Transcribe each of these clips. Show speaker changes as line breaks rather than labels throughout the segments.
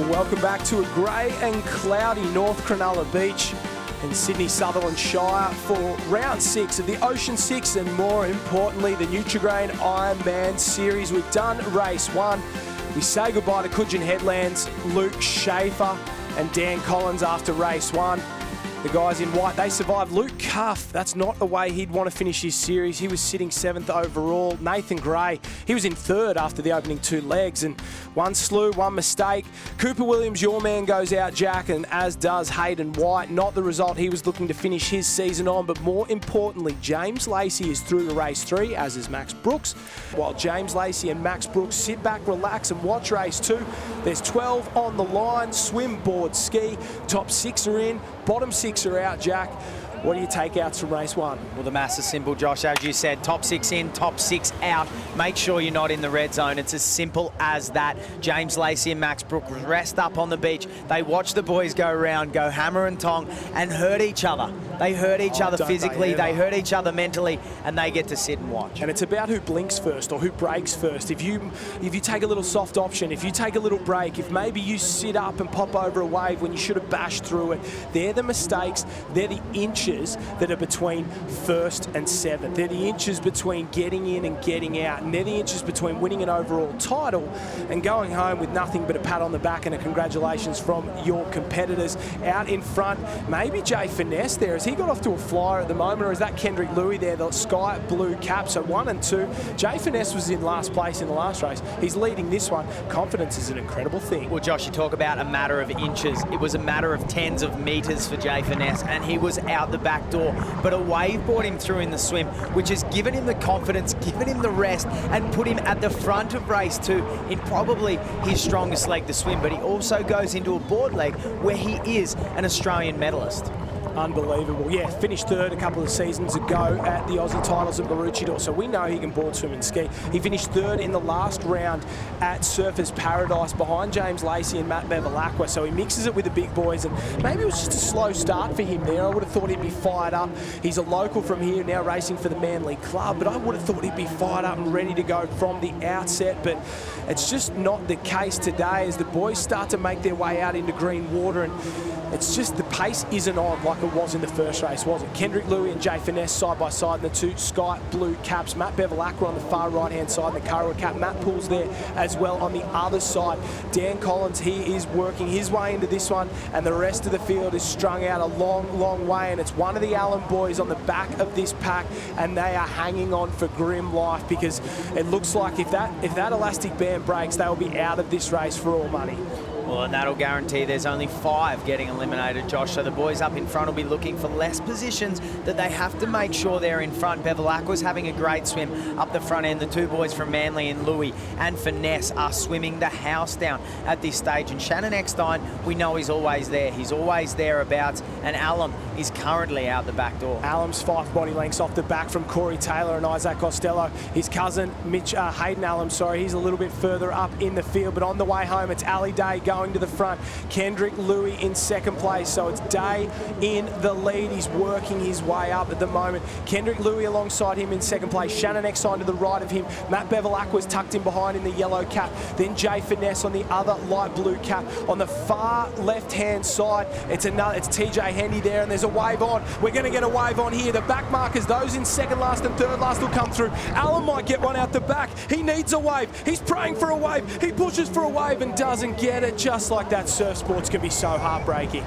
Welcome back to a grey and cloudy North Cronulla Beach in Sydney Sutherland Shire for round 6 of the Ocean 6 and more importantly the Nutri IronMan series. We've done race 1. We say goodbye to Coogin Headlands, Luke Schaefer and Dan Collins after race 1. The guys in white, they survived. Luke Cuff, that's not the way he'd want to finish his series. He was sitting 7th overall. Nathan Gray, he was in 3rd after the opening 2 legs. And one slew, one mistake. Cooper Williams, your man, goes out, Jack, and as does Hayden White. Not the result he was looking to finish his season on, but more importantly, James Lacey is through to race 3, as is Max Brooks. While James Lacey and Max Brooks sit back, relax, and watch race 2. There's 12 on the line, swim, board, ski. Top 6 are in, bottom 6 are out, Jack. What do you take out from race 1?
Well, the maths is simple, Josh. As you said, top 6 in, top 6 out. Make sure you're not in the red zone. It's as simple as that. James Lacey and Max Brooks rest up on the beach. They watch the boys go around, go hammer and tong, and hurt each other. They hurt each other physically, they hurt each other mentally, and they get to sit and watch.
And it's about who blinks first or who breaks first. If you take a little soft option, if you take a little break, if maybe you sit up and pop over a wave when you should have bashed through it, they're the mistakes, they're the inches that are between 1st and 7th. They're the inches between getting in and getting out, and they're the inches between winning an overall title and going home with nothing but a pat on the back and a congratulations from your competitors. Out in front, maybe Jay Finesse there. Has he got off to a flyer at the moment, or is that Kendrick Louis there, the sky blue cap? So 1 and 2. Jay Finesse was in last place in the last race. He's leading this one. Confidence is an incredible thing.
Well, Josh, you talk about a matter of inches. It was a matter of tens of metres for Jay Finesse, and he was out the back door. But a wave brought him through in the swim, which has given him the confidence, given him the rest, and put him at the front of race 2 in probably his strongest leg, the swim. But he also goes into a board leg where he is an Australian medalist.
Unbelievable. Yeah, finished 3rd a couple of seasons ago at the Aussie titles at Maroochydore, so we know he can board, swim and ski. He finished 3rd in the last round at Surfers Paradise behind James Lacey and Matt Bevilacqua, so he mixes it with the big boys, and maybe it was just a slow start for him there. I would have thought he'd be fired up. He's a local from here, now racing for the Manly Club, but I would have thought he'd be fired up and ready to go from the outset, but it's just not the case today as the boys start to make their way out into green water, and it's just the pace isn't on like it was in the first race, was it? Kendrick Louis and Jay Finesse side by side in the 2 sky blue caps. Matt Bevilacqua on the far right-hand side in the Curra cap. Matt Poole's there as well on the other side. Dan Collins, he is working his way into this one, and the rest of the field is strung out a long, long way, and it's one of the Allen boys on the back of this pack, and they are hanging on for grim life because it looks like if that elastic band breaks, they will be out of this race for all money.
Well, and that'll guarantee there's only 5 getting eliminated, Josh. So the boys up in front will be looking for less positions that they have to make sure they're in front. Bevilacqua's having a great swim up the front end. The 2 boys from Manly and Louis and Finesse are swimming the house down at this stage. And Shannon Eckstein, we know he's always there. He's always thereabouts. And Alum is currently out the back door.
Alum's 5 body lengths off the back from Corey Taylor and Isaac Costello. His cousin, Hayden Alum, he's a little bit further up in the field. But on the way home, it's Ali Day going to the front. Kendrick Louis in 2nd place, so it's Day in the lead. He's working his way up at the moment. Kendrick Louis alongside him in 2nd place. Shannon Eckstein to the right of him. Matt Bevilacqua's tucked in behind in the yellow cap. Then Jay Finesse on the other light blue cap. On the far left-hand side, it's TJ Hendy there, and there's a wave on. We're going to get a wave on here. The back markers, those in 2nd last and 3rd last will come through. Allen might get one out the back. He needs a wave. He's praying for a wave. He pushes for a wave and doesn't get it. Just like that, surf sports can be so heartbreaking.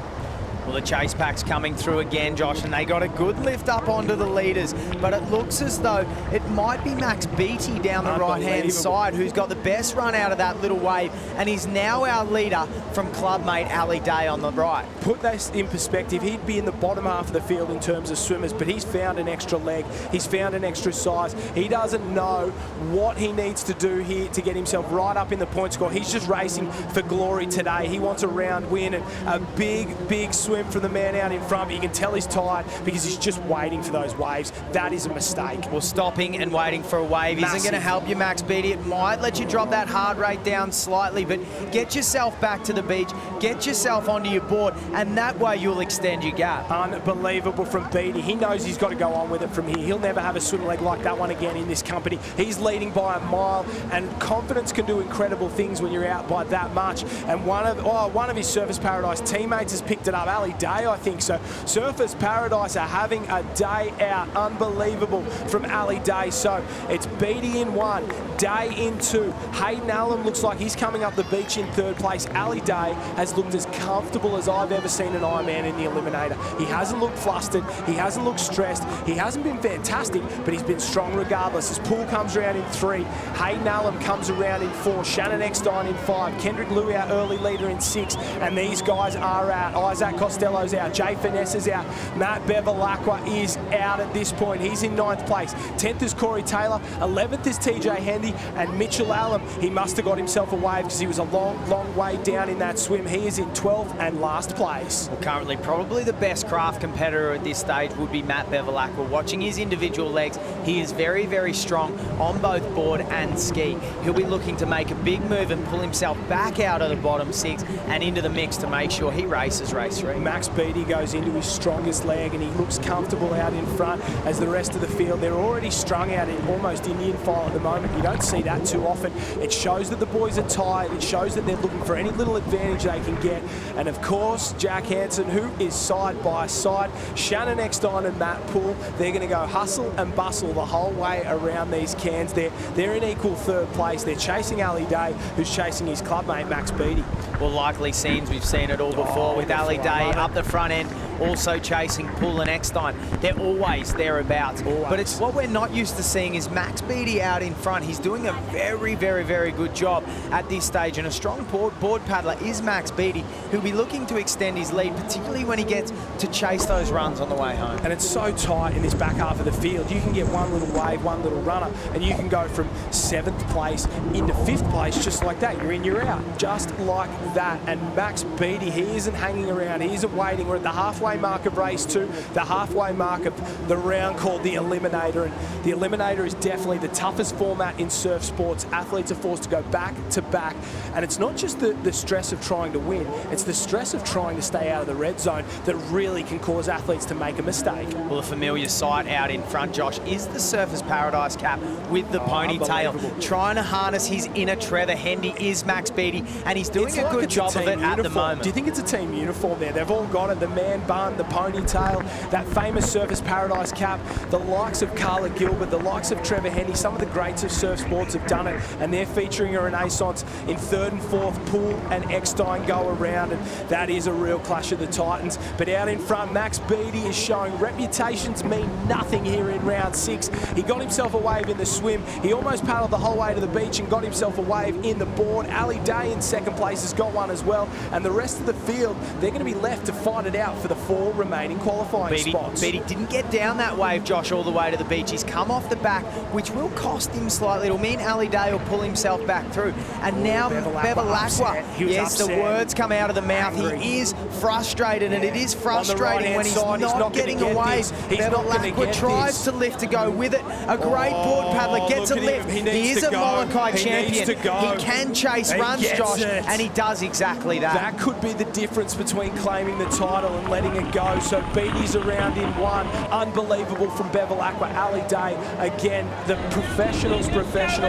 Well, the chase pack's coming through again, Josh, and they got a good lift up onto the leaders, but it looks as though it might be Max Beattie down the right-hand side who's got the best run out of that little wave, and he's now our leader from clubmate Ali Day on the right.
Put this in perspective, he'd be in the bottom half of the field in terms of swimmers, but he's found an extra leg, he's found an extra size. He doesn't know what he needs to do here to get himself right up in the point score. He's just racing for glory today. He wants a round win and a big, big swim swim from the man out in front, but you can tell he's tired because he's just waiting for those waves. That is a mistake.
Well, stopping and waiting for a wave isn't going to help you, Max Beattie. It might let you drop that heart rate down slightly, but get yourself back to the beach, get yourself onto your board, and that way you'll extend your gap.
Unbelievable from Beattie. He knows he's got to go on with it from here. He'll never have a swim leg like that one again in this company. He's leading by a mile, and confidence can do incredible things when you're out by that much. And one of his Surfers Paradise teammates has picked it up, Ali Day, I think. So Surfers Paradise are having a day out. Unbelievable from Ali Day. So it's Beattie in 1, Day in 2. Hayden Allen looks like he's coming up the beach in 3rd place. Ali Day has looked as comfortable as I've ever seen an Ironman in the Eliminator. He hasn't looked flustered, he hasn't looked stressed, he hasn't been fantastic, but he's been strong regardless. As Poole comes around in 3, Hayden Allen comes around in 4, Shannon Eckstein in 5, Kendrick Louis, our early leader, in 6, and these guys are out. Isaac Costello's out, Jay Finesse is out, Matt Bevilacqua is out at this point. He's in 9th place. 10th is Corey Taylor, 11th is TJ Hendy, and Mitchell Allen, he must have got himself a wave because he was a long way down in that swim. He is in 12th and last place.
Well, currently probably the best craft competitor at this stage would be Matt Bevilacqua. Watching his individual legs, he is very strong on both board and ski. He'll be looking to make a big move and pull himself back out of the bottom 6 and into the mix to make sure he races race 3.
Max Beattie goes into his strongest leg and he looks comfortable out in front as the rest of the field. They're already strung out in almost Indian file at the moment. You don't see that too often. It shows that the boys are tired. It shows that they're looking for any little advantage they can get. And of course, Jack Hansen, who is side by side. Shannon Eckstein and Matt Poole, they're going to go hustle and bustle the whole way around these cans. They're in equal 3rd place. They're chasing Ali Day, who's chasing his clubmate Max Beattie.
Well, likely scenes, we've seen it all before with Ali Day up the front end, also chasing Poole and Eckstein. They're always thereabouts. But it's what we're not used to seeing is Max Beattie out in front. He's doing a very good job at this stage, and a strong board paddler is Max Beattie, who'll be looking to extend his lead, particularly when he gets to chase those runs on the way home.
And it's so tight in this back half of the field. You can get one little wave, one little runner, and you can go from 7th place into 5th place just like that. You're in, you're out, just like that. And Max Beattie, he isn't hanging around, he isn't waiting. We're at the halfway mark of race 2, the halfway mark of the round called the Eliminator. And the Eliminator is definitely the toughest format in surf sports. Athletes are forced to go back to back, and it's not just the stress of trying to win, it's the stress of trying to stay out of the red zone that really can cause athletes to make a mistake.
Well, a familiar sight out in front, Josh, is the Surfers Paradise cap with the ponytail, trying to harness his inner Trevor Hendy is Max Beattie, and he's doing a good job of it at the moment.
Do you think it's a team uniform there? They've all got it, the man bun, the ponytail, that famous Surfers Paradise cap. The likes of Carla Gilbert, the likes of Trevor Hendy, some of the greats of surf sports have done it, and they're featuring a renaissance. In 3rd and 4th, Poole and Eckstein go around, and that is a real clash of the Titans. But out in front, Max Beattie is showing reputations mean nothing here in round 6. He got himself a wave in the swim. He almost paddled the whole way to the beach and got himself a wave in the board. Ali Day in 2nd place has got one as well, and the rest of the field, they're going to be left to fight it out for the 4 remaining qualifying spots.
Beattie didn't get down that wave, Josh, all the way to the beach. He's come off the back, which will cost him slightly. It'll mean Ali Day will pull himself back through. And now Bevilacqua, yes, the words come out of the mouth. He is frustrated, and it is frustrating when he's not getting a wave. Bevilacqua tries to lift to go with it. A great board paddler gets a lift. He is a Molokai champion. He can chase runs, Josh, and he does exactly that.
That could be the difference between claiming the title and letting it go. So Beattie's around in 1. Unbelievable from Bevilacqua. Ali Day, again, the professional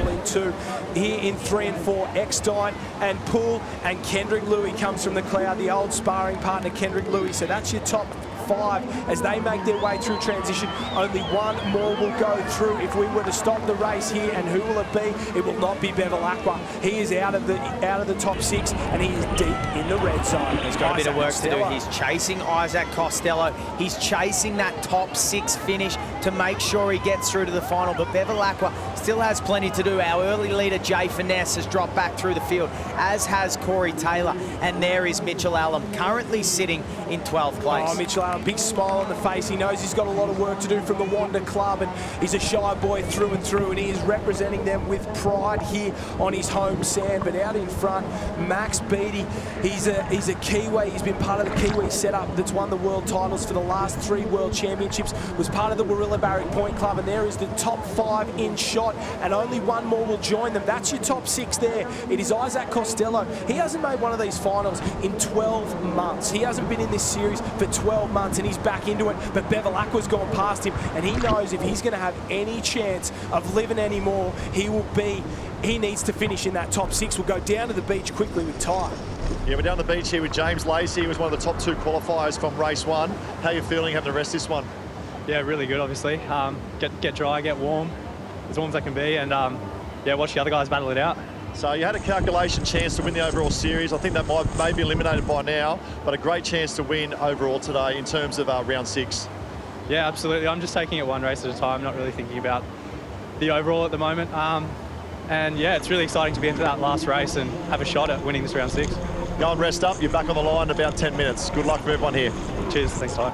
in 2. Here in 3 and 4, Eckstein and Poole, and Kendrick Louis comes from the cloud, the old sparring partner Kendrick Louis. So that's your top 5 as they make their way through transition. Only one more will go through if we were to stop the race here, and who will it be? It will not be Bevilacqua. He is out of the top 6, and he is deep in the red zone.
He's got a bit of work to do. He's chasing Isaac Costello. He's chasing that top 6 finish to make sure he gets through to the final, but Bevilacqua still has plenty to do. Our early leader, Jay Finesse, has dropped back through the field, as has Corey Taylor, and there is Mitchell Allen, currently sitting in 12th place.
Mitchell Allen big smile on the face. He knows he's got a lot of work to do from the Wanda Club, and he's a shy boy through and through, and he is representing them with pride here on his home sand. But out in front, Max Beattie, he's a Kiwi. He's been part of the Kiwi setup that's won the world titles for the last 3 world championships, was part of the Warilla Barrick Point Club, and there is the top 5 in shot, and only one more will join them. That's your top 6 there. It is Isaac Costello. He hasn't made one of these finals in 12 months. He hasn't been in this series for 12 months, and he's back into it. But Bevilacqua's gone past him, and he knows if he's going to have any chance of living anymore, he needs to finish in that top 6. We'll go down to the beach quickly with Ty.
Yeah, we're down the beach here with James Lacey. He was one of the top 2 qualifiers from race 1. How are you feeling having to rest this one?
Yeah, really good, obviously. Get dry, get warm, as warm as I can be, and yeah, watch the other guys battle it out.
So you had a calculation chance to win the overall series. I think that may be eliminated by now, but a great chance to win overall today in terms of round 6.
Yeah, absolutely. I'm just taking it one race at a time, not really thinking about the overall at the moment. And yeah, it's really exciting to be into that last race and have a shot at winning this round 6.
Go and rest up. You're back on the line in about 10 minutes. Good luck for everyone here.
Cheers. Thanks, Ty.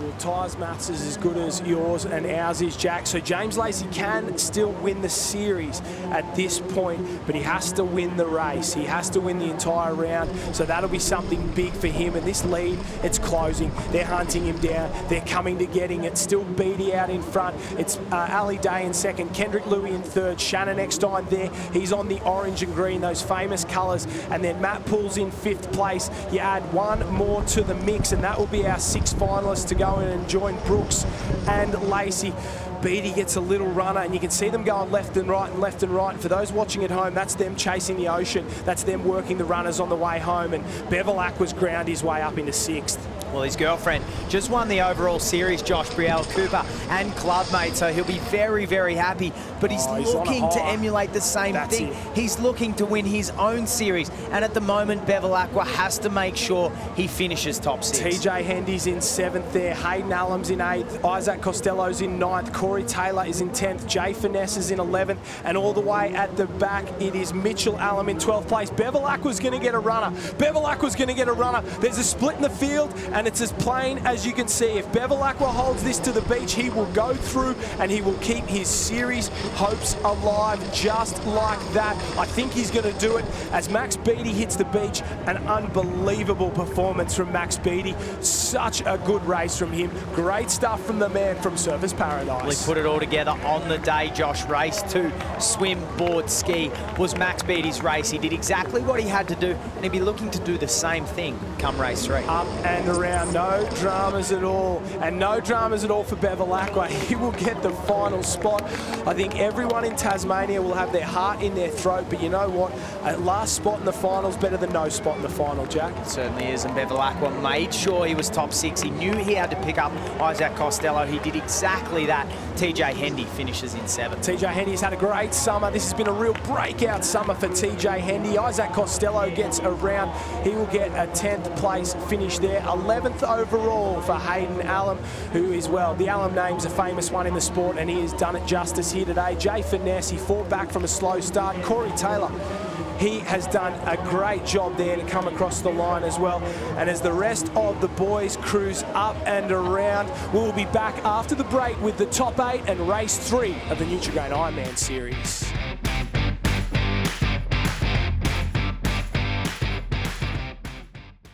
Well, Ty's maths is as good as yours and ours is, Jack. So James Lacey can still win the series at this point, but he has to win the race. He has to win the entire round. So that'll be something big for him. And this lead, it's closing. They're hunting him down. They're coming to getting it. Still Beattie out in front. It's Ali Day in second, Kendrick Louis in third, Shannon Eckstein there. He's on the orange and green, those famous colours. And then Matt Poole's in 5th place. You add one more to the mix, and that will be our 6 finalists to go in and join Brooks and Lacey. Beattie gets a little runner, and you can see them going left and right and left and right. And for those watching at home, that's them chasing the Ocean. That's them working the runners on the way home. And Bevilacqua's ground his way up into 6th.
Well, his girlfriend just won the overall series, Josh Brielle Cooper, and clubmate, so he'll be very, very happy. But he's looking to emulate the same thing. He's looking to win his own series, and at the moment, Bevilacqua has to make sure he finishes top 6.
TJ Hendy's in 7th there, Hayden Allen's in 8th, Isaac Costello's in 9th, Corey Taylor is in 10th, Jay Finesse is in 11th, and all the way at the back, it is Mitchell Allen in 12th place. Bevilacqua's going to get a runner. Bevilacqua's going to get a runner. There's a split in the field, and it's as plain as you can see. If Bevilacqua holds this to the beach, he will go through and he will keep his series hopes alive just like that. I think he's going to do it as Max Beattie hits the beach. An unbelievable performance from Max Beattie. Such a good race from him. Great stuff from the man from Surfers Paradise.
We put it all together on the day, Josh. Race 2, swim, board, ski, was Max Beattie's race. He did exactly what he had to do, and he'd be looking to do the same thing come race 3.
Up and around. No dramas at all, and no dramas at all for Bevilacqua. He will get the final spot. I think everyone in Tasmania will have their heart in their throat, but you know what? A last spot in the finals better than no spot in the final, Jack.
It certainly is, and Bevilacqua made sure he was top 6. He knew he had to pick up Isaac Costello. He did exactly that. TJ Hendy finishes in 7th.
TJ Hendy's had a great summer. This has been a real breakout summer for TJ Hendy. Isaac Costello gets around. He will get a 10th place finish there. 11th overall for Hayden Allen, who is, well, the Allen name's a famous one in the sport, and he has done it justice here today. Jay Finesse, he fought back from a slow start. Corey Taylor, he has done a great job there to come across the line as well. And as the rest of the boys cruise up and around, we'll be back after the break with the top 8 and race 3 of the Nutri-Grain IronMan series.